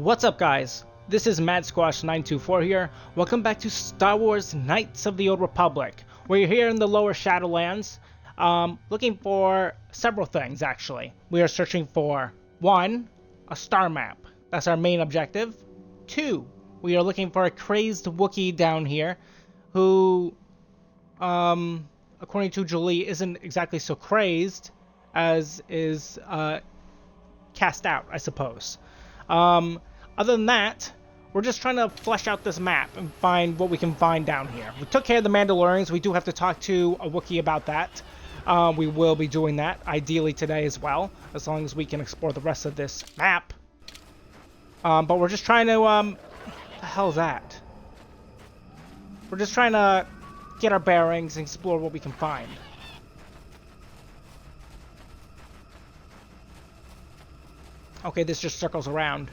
What's up, guys? This is MadSquash924 here. Welcome back to Star Wars Knights of the Old Republic. We're here in the lower Shadowlands, looking for several things, actually. We are searching for, 1, a star map. That's our main objective. 2, we are looking for a crazed Wookiee down here who, according to Jolee, isn't exactly so crazed as is cast out, I suppose. Other than that, we're just trying to flesh out this map and find what we can find down here. We took care of the Mandalorians. We do have to talk to a Wookiee about that. We will be doing that, ideally today as well, as long as we can explore the rest of this map. But we're just trying to, what the hell is that? We're just trying to get our bearings and explore what we can find. Okay, this just circles around.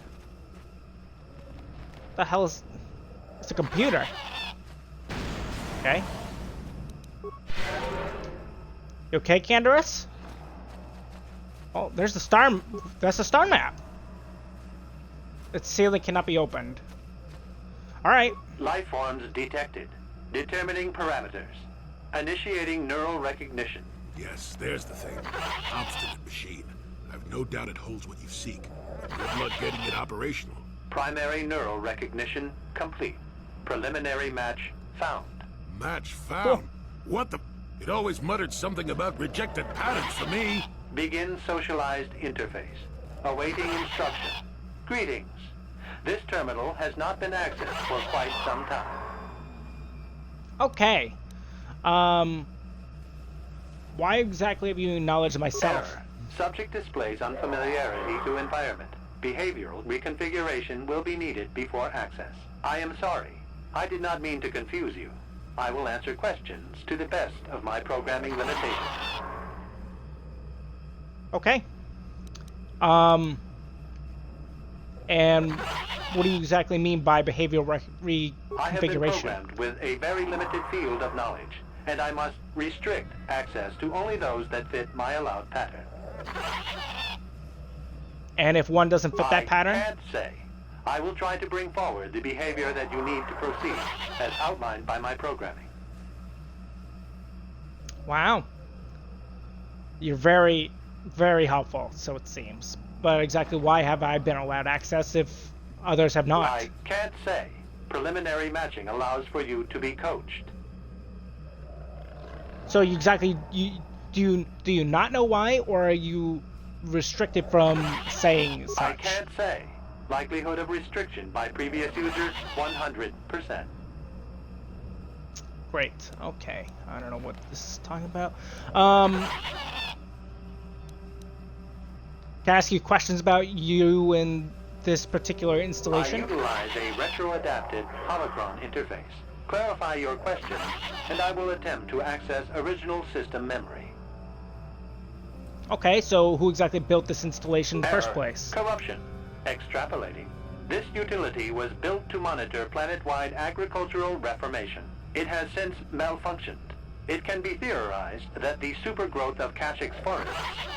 The hell is... It's a computer. Okay. You okay, Canderous? Oh, there's the star... That's the star map. Its ceiling cannot be opened. Alright. Life forms detected. Determining parameters. Initiating neural recognition. Yes, there's the thing. Obstinate machine. I've no doubt it holds what you seek. Good luck getting it operational. Primary neural recognition complete. Preliminary match found. Match found? What the... It always muttered something about rejected patterns for me. Begin socialized interface. Awaiting instruction. Greetings. This terminal has not been accessed for quite some time. Okay. Why exactly have you acknowledged myself? Error. Subject displays unfamiliarity to environment. Behavioral reconfiguration will be needed before access. I am sorry. I did not mean to confuse you. I will answer questions to the best of my programming limitations. Okay. And what do you exactly mean by behavioral reconfiguration? I have been programmed with a very limited field of knowledge, and I must restrict access to only those that fit my allowed pattern. And if one doesn't fit that pattern? I can't say. I will try to bring forward the behavior that you need to proceed, as outlined by my programming. Wow. You're very, very helpful, so it seems. But exactly why have I been allowed access if others have not? I can't say. Preliminary matching allows for you to be coached. So do you not know why, or are you restricted from saying such? I can't say. Likelihood of restriction by previous users, 100%. Great. Okay. I don't know what this is talking about. Can I ask you questions about you and this particular installation? I utilize a retro-adapted holocron interface. Clarify your questions, and I will attempt to access original system memory. Okay, so who exactly built this installation in the Error. first place? Corruption. Extrapolating. This utility was built to monitor planet-wide agricultural reformation. It has since malfunctioned. It can be theorized that the supergrowth of Kashyyyk's forests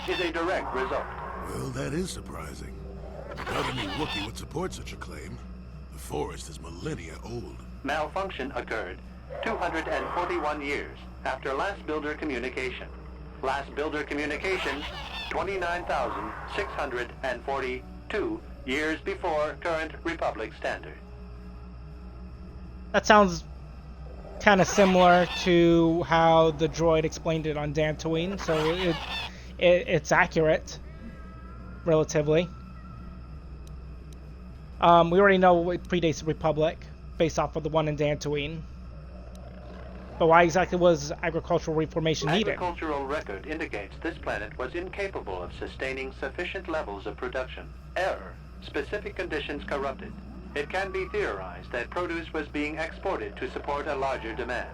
is a direct result. Well, that is surprising. I doubt any Wookiee would support such a claim. The forest is millennia old. Malfunction occurred 241 years after last builder communication. Last builder communication, 29,642 years before current Republic standard. That sounds kind of similar to how the droid explained it on Dantooine, so it's accurate, relatively. We already know it predates the Republic, based off of the one in Dantooine. But why exactly was agricultural reformation needed? Agricultural record indicates this planet was incapable of sustaining sufficient levels of production. Error. Specific conditions corrupted. It can be theorized that produce was being exported to support a larger demand.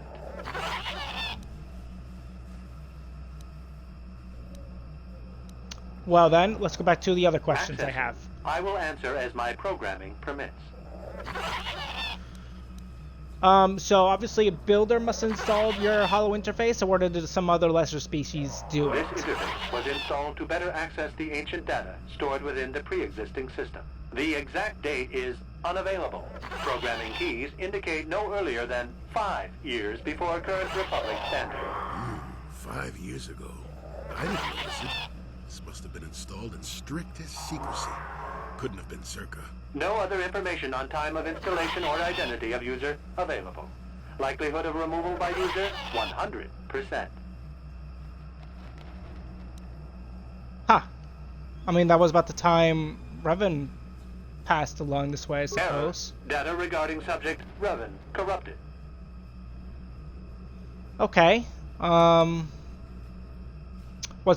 Well then, let's go back to the other questions I Accessing. have. I will answer as my programming permits. So obviously a builder must install your holo interface, or did some other lesser species do it? This interface was installed to better access the ancient data stored within the pre-existing system. The exact date is unavailable. Programming keys indicate no earlier than 5 years before current Republic standard. 5 years ago. I didn't notice it. This must have been installed in strictest secrecy. Couldn't have been Circa. No other information on time of installation or identity of user available. Likelihood of removal by user, 100%. Huh. I mean, that was about the time Revan passed along this way, I Error. suppose. Data regarding subject, Revan, corrupted. Okay. Was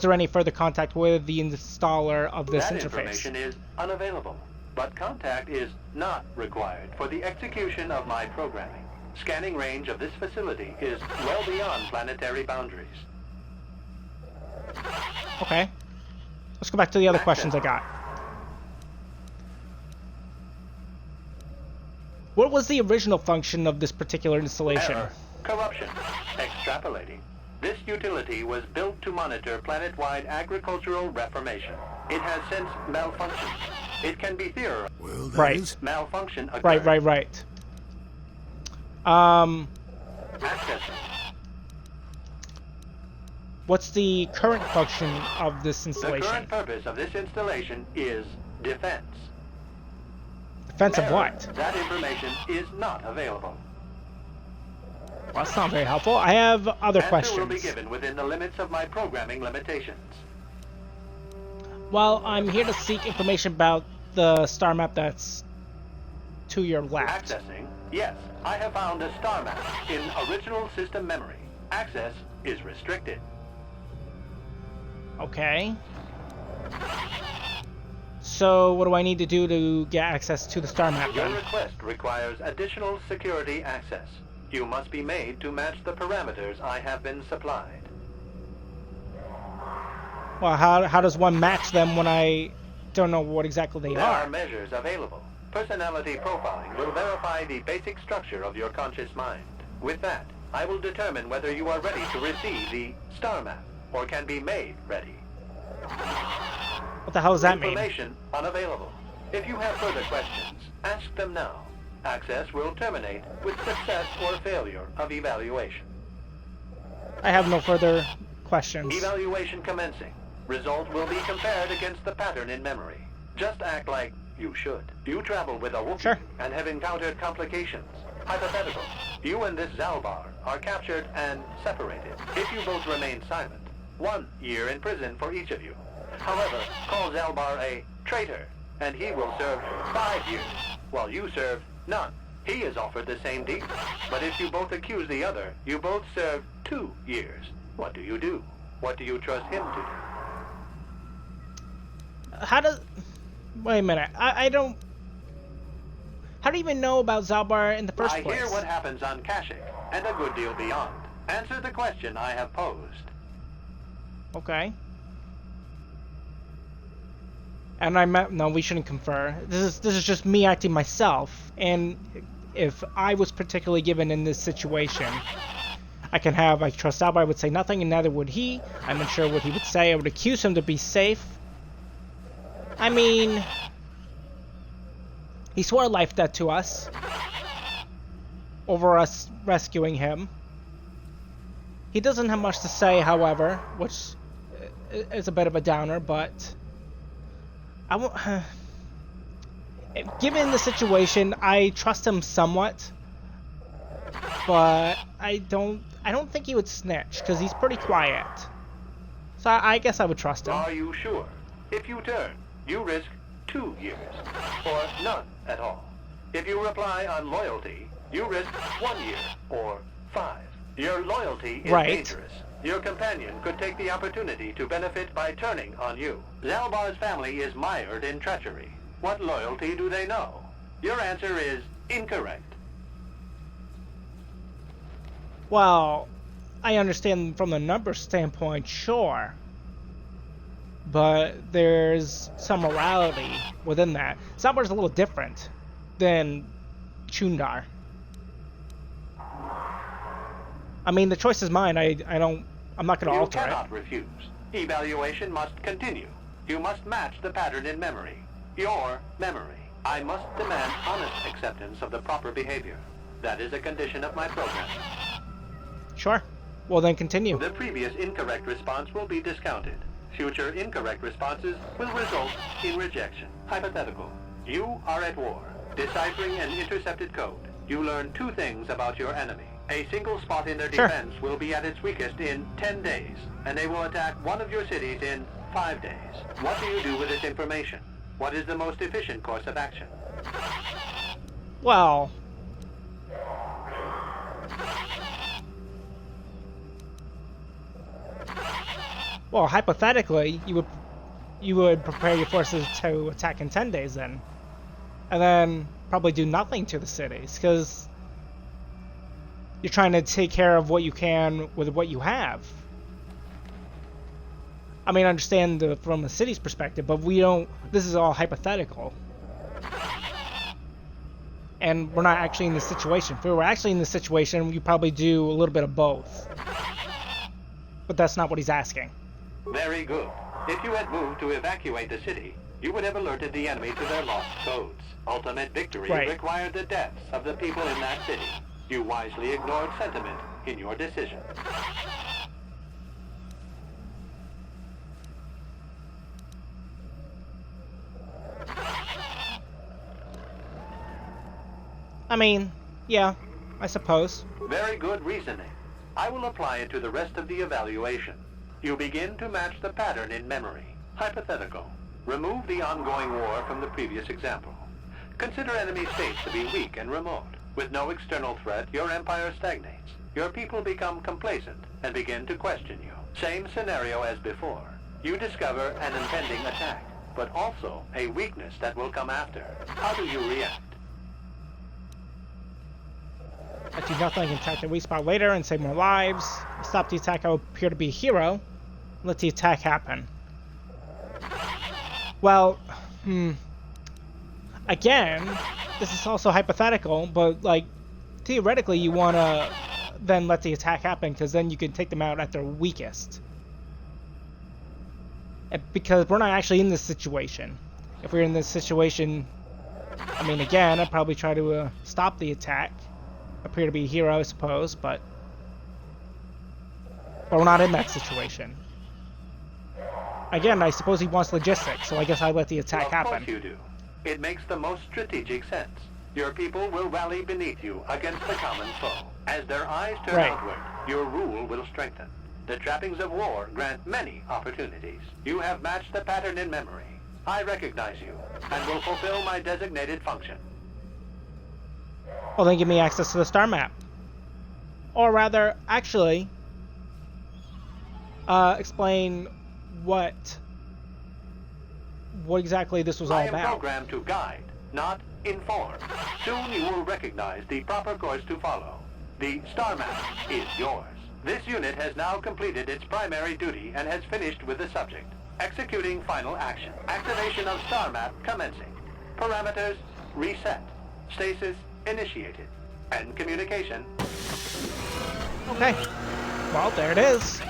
there any further contact with the installer of this That interface? information is unavailable, but contact is not required for the execution of my programming. Scanning range of this facility is well beyond planetary boundaries. Okay. Let's go back to the other questions I got. What was the original function of this particular installation? Error. Corruption. Extrapolating. This utility was built to monitor planet-wide agricultural reformation. It has since malfunctioned. It can be theorized. Well, that Right. is- Malfunction occurred. Right. Accessing. What's the current function of this The installation? current purpose of this installation is defense. Defense of Error. what? That information is not available. Well, that's not very helpful. I have other Answer will be questions. given within the limits of my programming limitations. Well, I'm here to seek information about the star map that's to your left. Accessing. Yes, I have found a star map in original system memory. Access is restricted. Okay. So, what do I need to do to get access to the star map Your then? request requires additional security access. You must be made to match the parameters I have been supplied. Well, how does one match them when I don't know what exactly they There are are? measures available. Personality profiling will verify the basic structure of your conscious mind. With that, I will determine whether you are ready to receive the star map or can be made ready. What the hell does that mean? Information unavailable. If you have further questions, ask them now. Access will terminate with success or failure of evaluation. I have no further questions. Evaluation commencing. Result will be compared against the pattern in memory. Just act like you should. You travel with a Wookiee Sure. and have encountered complications. Hypothetical. You and this Zalbar are captured and separated. If you both remain silent, 1 year in prison for each of you. However, call Zalbar a traitor, and he will serve 5 years, while you serve none. He is offered the same deal. But if you both accuse the other, you both serve 2 years. What do you do? What do you trust him to do? How does... Wait a minute. I don't... How do you even know about Zalbar in the first I place? hear what happens on Kashyyyk, and a good deal beyond. Answer the question I have posed. Okay. And no, we shouldn't confer. This is just me acting myself. And if I was particularly given in this situation, I trust Zalbar would say nothing, and neither would he. I'm unsure what he would say. I would accuse him to be safe. I mean, he swore a life debt to us over us rescuing him. He doesn't have much to say, however, which is a bit of a downer, but I won't. Given the situation, I trust him somewhat, but I don't think he would snitch because he's pretty quiet. So I guess I would trust him. Are you sure? If you turn, you risk 2 years, or none at all. If you reply on loyalty, you risk 1 year, or 5. Your loyalty is Right. dangerous. Your companion could take the opportunity to benefit by turning on you. Zalbar's family is mired in treachery. What loyalty do they know? Your answer is incorrect. Well, I understand from the numbers standpoint, sure. But there's some morality within that. Zalbar's a little different than Chundar. I mean, the choice is mine. I'm not going to You alter it. cannot refuse. Evaluation must continue. You must match the pattern in memory. Your memory. I must demand honest acceptance of the proper behavior. That is a condition of my program. Sure. Well, then continue. The previous incorrect response will be discounted. Future incorrect responses will result in rejection. Hypothetical. You are at war, deciphering an intercepted code. You learn 2 things about your enemy. A single spot in their Sure. defense will be at its weakest in 10 days, and they will attack one of your cities in 5 days. What do you do with this information? What is the most efficient course of action? Well, hypothetically, you would prepare your forces to attack in 10 days then, and then probably do nothing to the cities because you're trying to take care of what you can with what you have. I mean, I understand from the city's perspective, but we don't. This is all hypothetical, and we're not actually in this situation. If we were actually in this situation, you probably do a little bit of both. But that's not what he's asking. Very good. If you had moved to evacuate the city, you would have alerted the enemy to their lost codes. Ultimate victory Right. required the deaths of the people in that city. You wisely ignored sentiment in your decision. I mean, yeah, I suppose. Very good reasoning. I will apply it to the rest of the evaluation. You begin to match the pattern in memory. Hypothetical. Remove the ongoing war from the previous example. Consider enemy states to be weak and remote. With no external threat, your empire stagnates. Your people become complacent and begin to question you. Same scenario as before. You discover an impending attack, but also a weakness that will come after. How do you react? I do nothing, attack the weak spot later and save more lives. Stop the attack, I will appear to be a hero. Let the attack happen. Well, again, this is also hypothetical, but like, theoretically you want to then let the attack happen, because then you can take them out at their weakest. Because we're not actually in this situation. If we're in this situation, I mean, again, I'd probably try to stop the attack. Appear to be a hero, I suppose, but we're not in that situation. Again, I suppose he wants logistics, so I guess I let the attack happen. Of course you do. It makes the most strategic sense. Your people will rally beneath you against the common foe. As their eyes turn Right. outward, your rule will strengthen. The trappings of war grant many opportunities. You have matched the pattern in memory. I recognize you, and will fulfill my designated function. Well, then give me access to the star map. Or rather, actually, explain what exactly this was all I am about. programmed to guide, not inform. Soon you will recognize the proper course to follow. The star map is yours. This unit has now completed its primary duty and has finished with the subject. Executing final action. Activation of star map commencing. Parameters reset. Stasis initiated. And communication. Okay. Well, there it is.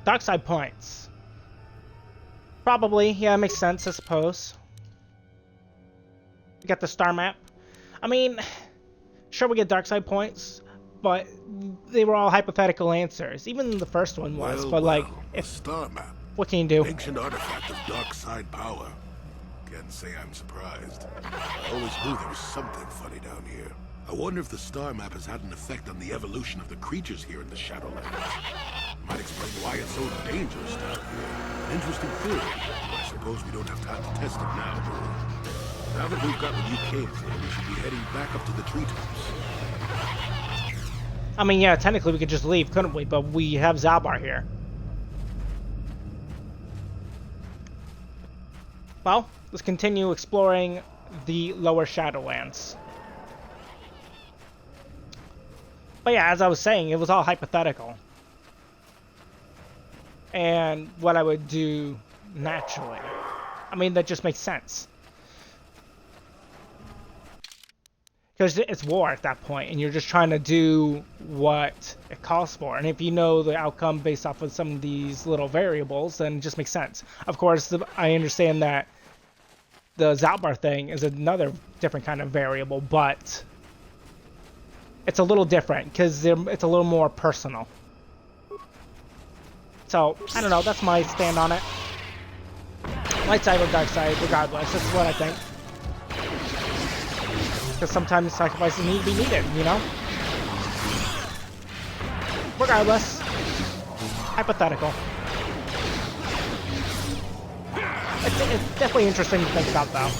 Dark side points. Probably, yeah, it makes sense, I suppose. We got the star map. I mean, sure we get dark side points, but they were all hypothetical answers. Even the first one was, but like, a star map. what can you do? An ancient artifact of dark side power. Can't say I'm surprised. I always knew there was something funny down here. I wonder if the star map has had an effect on the evolution of the creatures here in the Shadowlands. Might explain why it's so dangerous down here. An interesting theory. I suppose we don't have time to test it now, do we? Now that we've got what you came for, we should be heading back up to the treetops. I mean, yeah, technically we could just leave, couldn't we? But we have Zalbar here. Well, let's continue exploring the lower Shadowlands. But yeah, as I was saying, it was all hypothetical. And what I would do naturally. I mean, that just makes sense. Because it's war at that point, and you're just trying to do what it calls for. And if you know the outcome based off of some of these little variables, then it just makes sense. Of course, I understand that the Zalbar thing is another different kind of variable, but it's a little different because it's a little more personal. So, I don't know, that's my stand on it. Light side or dark side, regardless, that's what I think. Because sometimes sacrifices need to be needed, you know? Regardless. Hypothetical. It's definitely interesting to think about, though.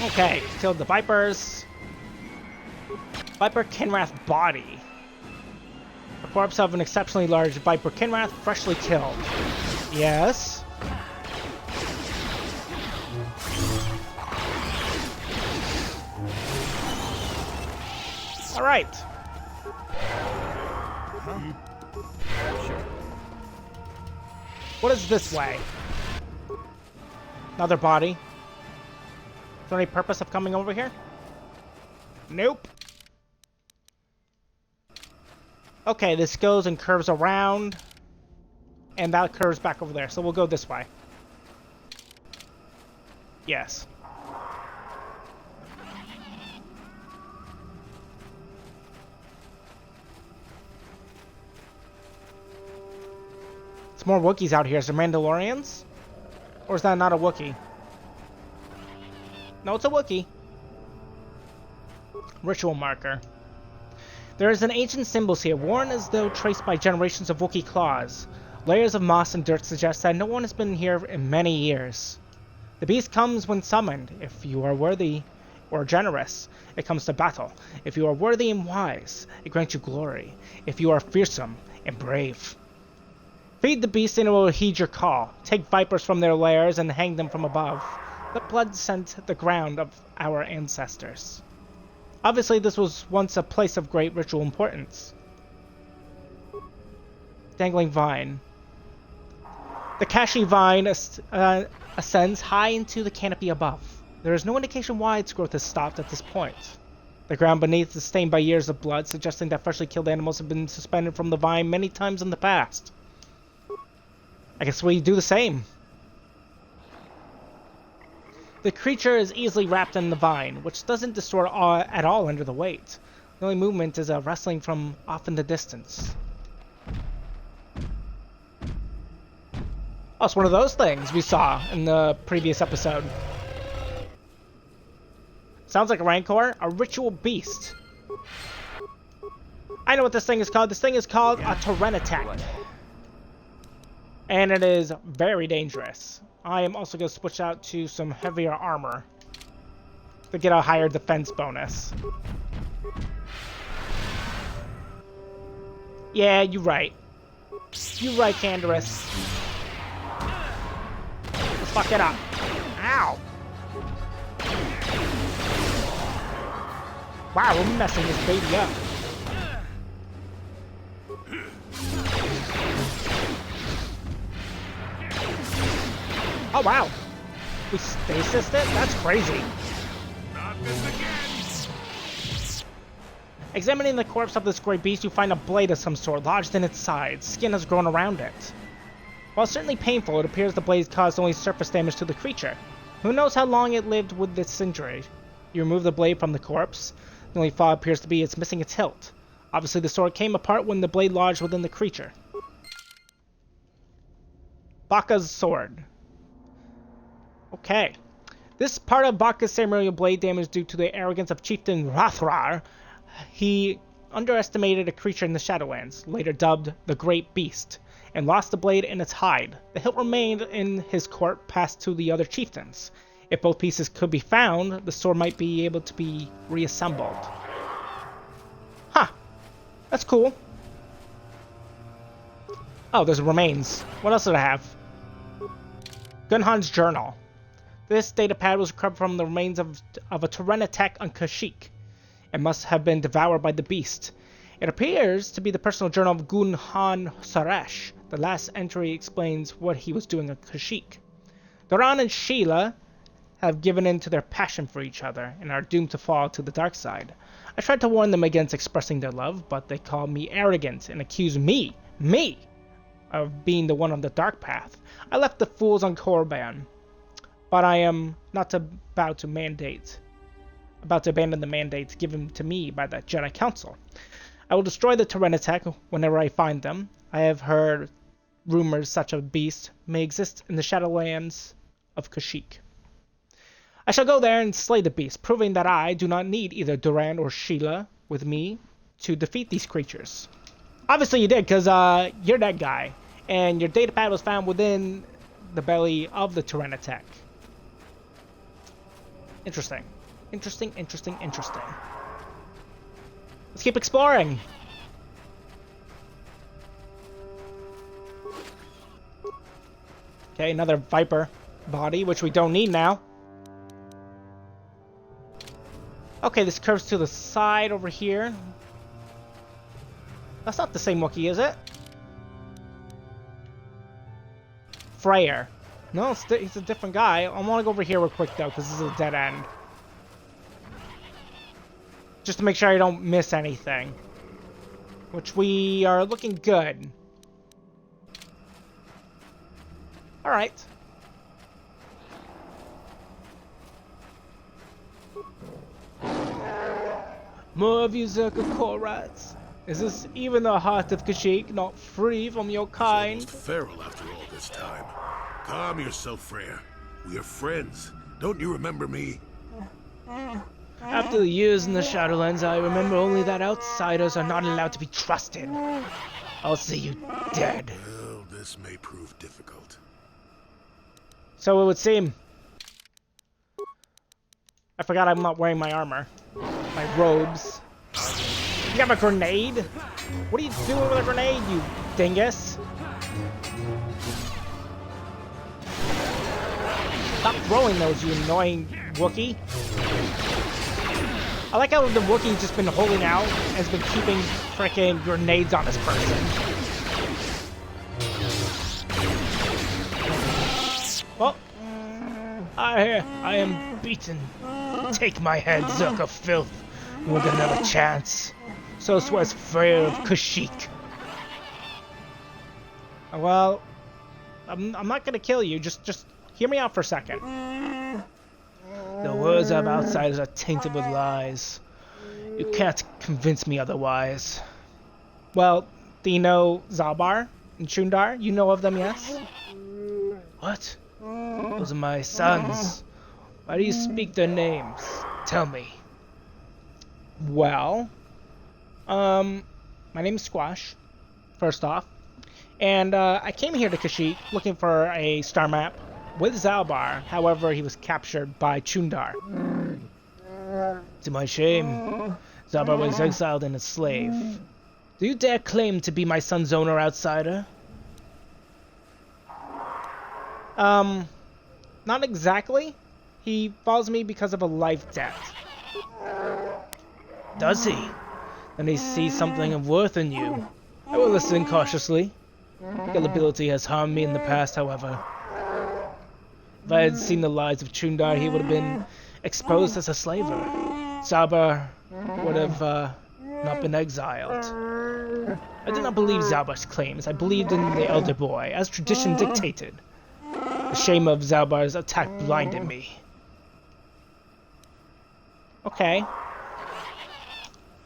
Okay, killed the Vipers. Viper Kinrath body. The corpse of an exceptionally large Viper Kinrath freshly killed. Yes. Alright. Sure. What is this way? Another body. Is there any purpose of coming over here? Nope. Okay, this goes and curves around. And that curves back over there. So we'll go this way. Yes. It's more Wookiees out here. Is there Mandalorians? Or is that not a Wookiee? No, it's a Wookiee. Ritual marker. There is an ancient symbols here, worn as though traced by generations of Wookiee claws. Layers of moss and dirt suggest that no one has been here in many years. The beast comes when summoned. If you are worthy or generous, it comes to battle. If you are worthy and wise, it grants you glory. If you are fearsome and brave. Feed the beast and it will heed your call. Take vipers from their lairs and hang them from above. Let blood scent the ground of our ancestors. Obviously, this was once a place of great ritual importance. Dangling vine. The Kashi vine ascends high into the canopy above. There is no indication why its growth has stopped at this point. The ground beneath is stained by years of blood, suggesting that freshly killed animals have been suspended from the vine many times in the past. I guess we do the same. The creature is easily wrapped in the vine, which doesn't distort at all under the weight. The only movement is a wrestling from off in the distance. Oh, it's one of those things we saw in the previous episode. Sounds like a Rancor, a ritual beast. I know what this thing is called. This thing is called a Tyranitek. And it is very dangerous. I am also going to switch out to some heavier armor to get a higher defense bonus. Yeah, you're right. You're right, Canderous. Let's fuck it up. Ow! Wow, we're messing this baby up. Oh wow! We stasis it? That's crazy. Not this again. Examining the corpse of this great beast, you find a blade of some sort lodged in its side. Skin has grown around it. While certainly painful, it appears the blade caused only surface damage to the creature. Who knows how long it lived with this injury? You remove the blade from the corpse. The only flaw appears to be it's missing its hilt. Obviously the sword came apart when the blade lodged within the creature. Baka's sword. Okay. This part of Baka's ceremonial blade damage due to the arrogance of Chieftain Rathrar. He underestimated a creature in the Shadowlands, later dubbed the Great Beast, and lost the blade in its hide. The hilt remained in his court, passed to the other chieftains. If both pieces could be found, the sword might be able to be reassembled. Huh. That's cool. Oh, there's remains. What else did I have? Gunhan's journal. This datapad was recovered from the remains of a Tyranitek on Kashyyyk. It must have been devoured by the beast. It appears to be the personal journal of Gunhan Saresh, The last entry explains what he was doing at Kashyyyk. Duran and Sheila have given in to their passion for each other and are doomed to fall to the dark side. I tried to warn them against expressing their love, but they call me arrogant and accuse me, of being the one on the dark path. I left the fools on Korriban, but I am not about to abandon the mandate given to me by the Jedi Council. I will destroy the Tyranitech whenever I find them. I have heard rumors such a beast may exist in the Shadowlands of Kashyyyk. I shall go there and slay the beast, proving that I do not need either Duran or Sheila with me to defeat these creatures. Obviously you did, because you're that guy, and your datapad was found within the belly of the Tyranitech. Interesting. Interesting. Let's keep exploring. Okay, another Viper body, which we don't need now. Okay, this curves to the side over here. That's not the same Wookiee, is it? Freyr. No, he's a different guy. I want to go over here real quick, though, because this is a dead end. Just to make sure I don't miss anything. Which we are looking good. Alright. More of you Zerka Korats. Is this even the heart of Kashyyyk not free from your kind? Almost feral after all this time. Calm yourself, Freyr. We are friends. Don't you remember me? After the years in the Shadowlands, I remember only that outsiders are not allowed to be trusted. I'll see you dead. Well, this may prove difficult. So it would seem. I forgot I'm not wearing my armor. My robes. You have a grenade? What are you doing with a grenade, you dingus? Stop throwing those, you annoying Wookiee. I like how the Wookiee's just been holding out and has been keeping frickin' grenades on this person. Well, I am beaten. Take my head, Zerk of filth. You will get another chance. So swears Freyr of Kashyyyk. Well, I'm not gonna kill you. Just hear me out for a second. The words of outsiders are tainted with lies. You can't convince me otherwise. Well, do you know Zaalbar and Chundar? You know of them, yes? What? Those are my sons. Why do you speak their names? Tell me. Well, my name is Squash, first off. And I came here to Kashyyyk looking for a star map with Zaalbar. However, he was captured by Chundar. To my shame, Zaalbar was exiled and a slave. Do you dare claim to be my son's owner, outsider? Not exactly. He follows me because of a life debt. Does he? Then he sees something of worth in you. I will listen cautiously. Gullibility has harmed me in the past, however. If I had seen the lies of Chundar, he would have been exposed as a slaver. Zaalbar would have not been exiled. I did not believe Zaalbar's claims. I believed in the elder boy, as tradition dictated. The shame of Zaalbar's attack blinded me. Okay.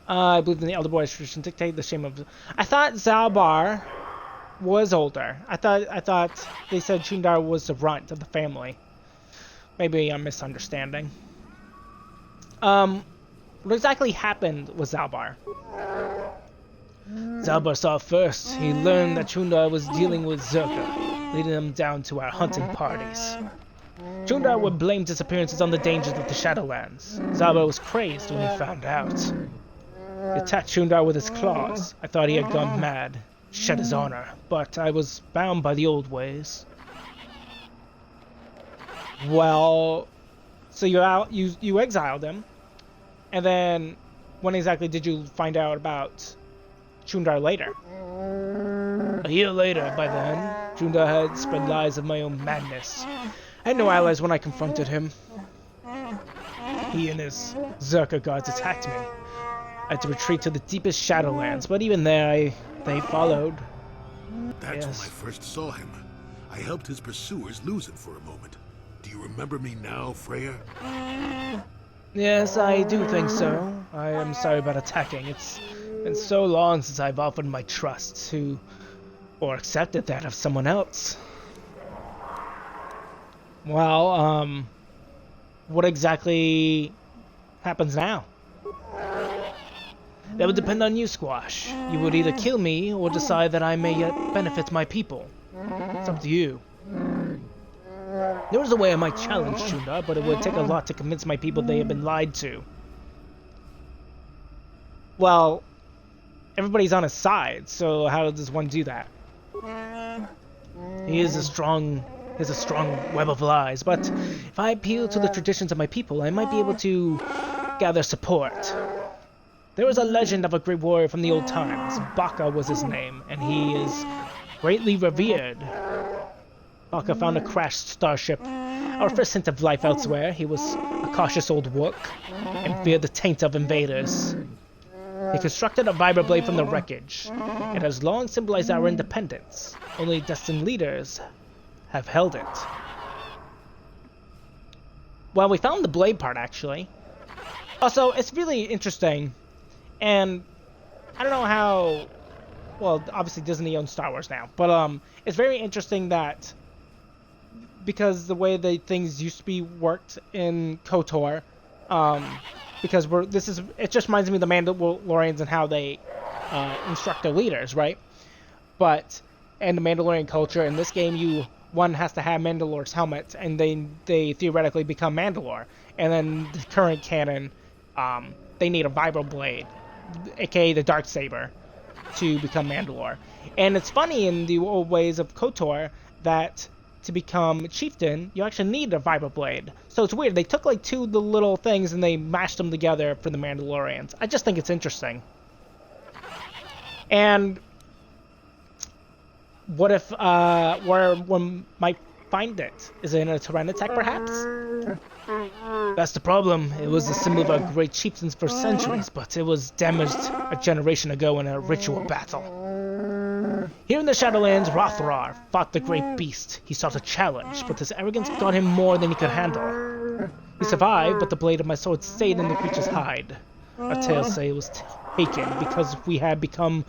I believed in the elder boy, as tradition dictated. The shame of... I thought Zaalbar was older. I thought they said Chundar was the runt of the family. Maybe I'm misunderstanding. What exactly happened with Zaalbar? Zaalbar saw first. He learned that Chundar was dealing with Zerka, leading him down to our hunting parties. Chundar would blame disappearances on the dangers of the Shadowlands. Zaalbar was crazed when he found out. He attacked Chundar with his claws. I thought he had gone mad, shed his honor, but I was bound by the old ways. Well, so you exiled him, and then when exactly did you find out about Chundar later? A year later, by then, Junda had spread lies of my own madness. I had no allies when I confronted him. He and his Zerka guards attacked me. I had to retreat to the deepest Shadowlands, but even there, they followed. That's when I first saw him. I helped his pursuers lose it for a moment. Do you remember me now, Freya? Yes, I do think so. I am sorry about attacking. It's been so long since I've offered my trust to, or accepted that of someone else. Well, what exactly happens now? That would depend on you, Squash. You would either kill me or decide that I may yet benefit my people. It's up to you. There is a way I might challenge Junda, but it would take a lot to convince my people they have been lied to. Well, everybody's on his side, so how does one do that? He has a strong web of lies, but if I appeal to the traditions of my people, I might be able to gather support. There was a legend of a great warrior from the old times. Baka was his name, and he is greatly revered. Baka found a crashed starship, our first hint of life elsewhere. He was a cautious old Wook, and feared the taint of invaders. He constructed a vibroblade from the wreckage. It has long symbolized our independence. Only destined leaders have held it. Well, we found the blade part, actually. Also, it's really interesting, and I don't know how... Well, obviously Disney owns Star Wars now, but it's very interesting that because the way the things used to be worked in KOTOR, because it just reminds me of the Mandalorians and how they instruct their leaders, right? But and the Mandalorian culture in this game, one has to have Mandalore's helmet, and they theoretically become Mandalore. And then the current canon, they need a vibroblade, aka the Darksaber, to become Mandalore. And it's funny in the old ways of KOTOR that to become chieftain, you actually need a vibroblade. So it's weird. They took like two the little things and they mashed them together for the Mandalorians. I just think it's interesting. And what if where one might find it? Is it in a Tyranitek perhaps? That's the problem. It was the symbol of our great chieftains for centuries, but it was damaged a generation ago in a ritual battle. Here in the Shadowlands, Rothrar fought the great beast. He sought a challenge, but his arrogance got him more than he could handle. He survived, but the blade of my sword stayed in the creature's hide. Our tales say it was taken because we had become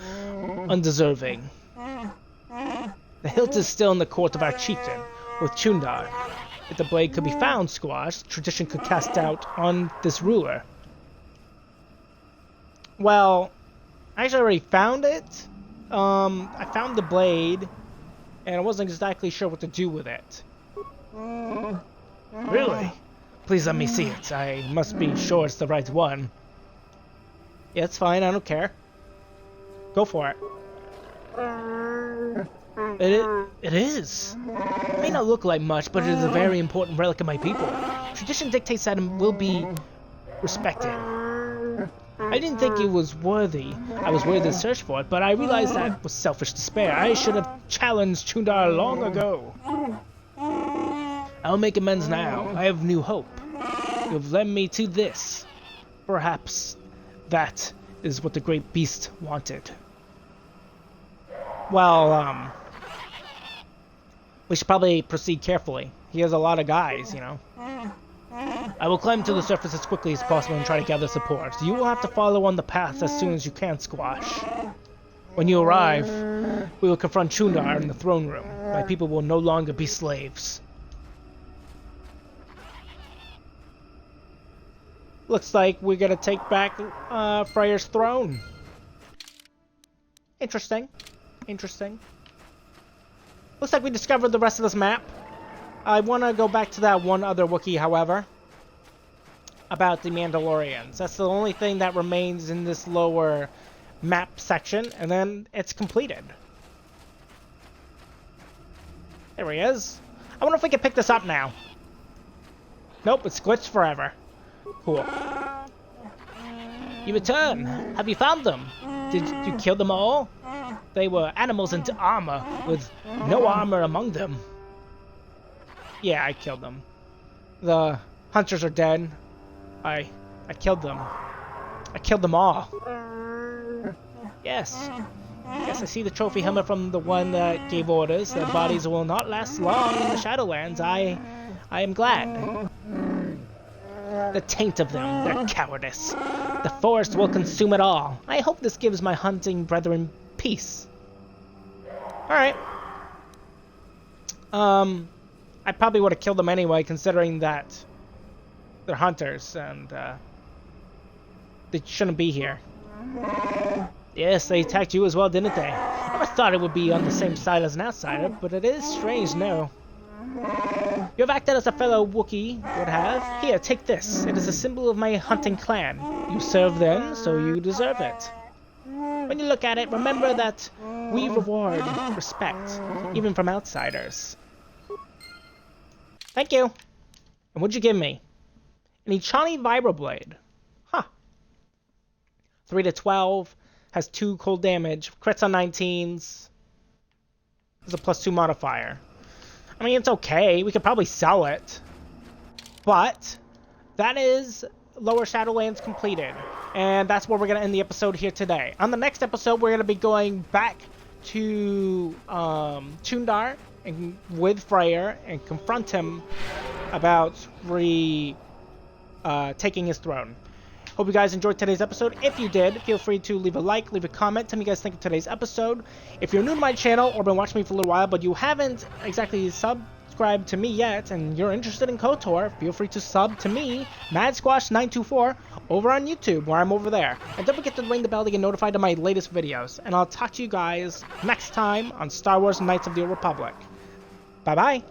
undeserving. The hilt is still in the court of our chieftain, with Chundar. If the blade could be found, Squash, tradition could cast doubt on this ruler. Well, I actually already found it. I found the blade, and I wasn't exactly sure what to do with it. Really? Please let me see it. I must be sure it's the right one. Yeah, it's fine. I don't care. Go for it. It is. It may not look like much, but it is a very important relic of my people. Tradition dictates that it will be respected. I didn't think it was worthy. I was worthy to search for it, but I realized that was selfish despair. I should have challenged Chundar long ago. I'll make amends now. I have new hope. You have led me to this. Perhaps that is what the great beast wanted. Well, we should probably proceed carefully. He has a lot of guys, you know. I will climb to the surface as quickly as possible and try to gather support. You will have to follow on the path as soon as you can, Squash. When you arrive, we will confront Chundar in the throne room. My people will no longer be slaves. Looks like we're gonna take back Freya's throne. Interesting. Interesting. Looks like we discovered the rest of this map. I want to go back to that one other Wookiee, however, about the Mandalorians. That's the only thing that remains in this lower map section, and then it's completed. There he is. I wonder if we can pick this up now. Nope, it's glitched forever. Cool. You return. Have you found them? Did you kill them all? They were animals into armor, with no armor among them. Yeah, I killed them. The hunters are dead. I killed them. I killed them all. Yes. Yes, I see the trophy helmet from the one that gave orders. Their bodies will not last long in the Shadowlands. I am glad. The taint of them, their cowardice. The forest will consume it all. I hope this gives my hunting brethren peace. Alright. I probably would have killed them anyway, considering that they're hunters, and they shouldn't be here. Yes, they attacked you as well, didn't they? I never thought it would be on the same side as an outsider, but it is strange, no. You have acted as a fellow Wookiee would have. Here, take this. It is a symbol of my hunting clan. You served then, so you deserve it. When you look at it, remember that we reward respect, even from outsiders. Thank you. And what'd you give me? An Echani Vibroblade. Huh. 3 to 12. Has 2 cold damage. Crits on 19s. There's a +2 modifier. I mean, it's okay. We could probably sell it. But that is Lower Shadowlands completed. And that's where we're going to end the episode here today. On the next episode, we're going to be going back to Chundar and with Freyr and confront him about taking his throne. Hope you guys enjoyed today's episode. If you did, feel free to leave a like, leave a comment, tell me what you guys think of today's episode. If you're new to my channel or been watching me for a little while, but you haven't exactly subscribed to me yet, and you're interested in KOTOR, feel free to sub to me, MadSquash924, over on YouTube, where I'm over there. And don't forget to ring the bell to get notified of my latest videos. And I'll talk to you guys next time on Star Wars Knights of the Old Republic. Bye-bye.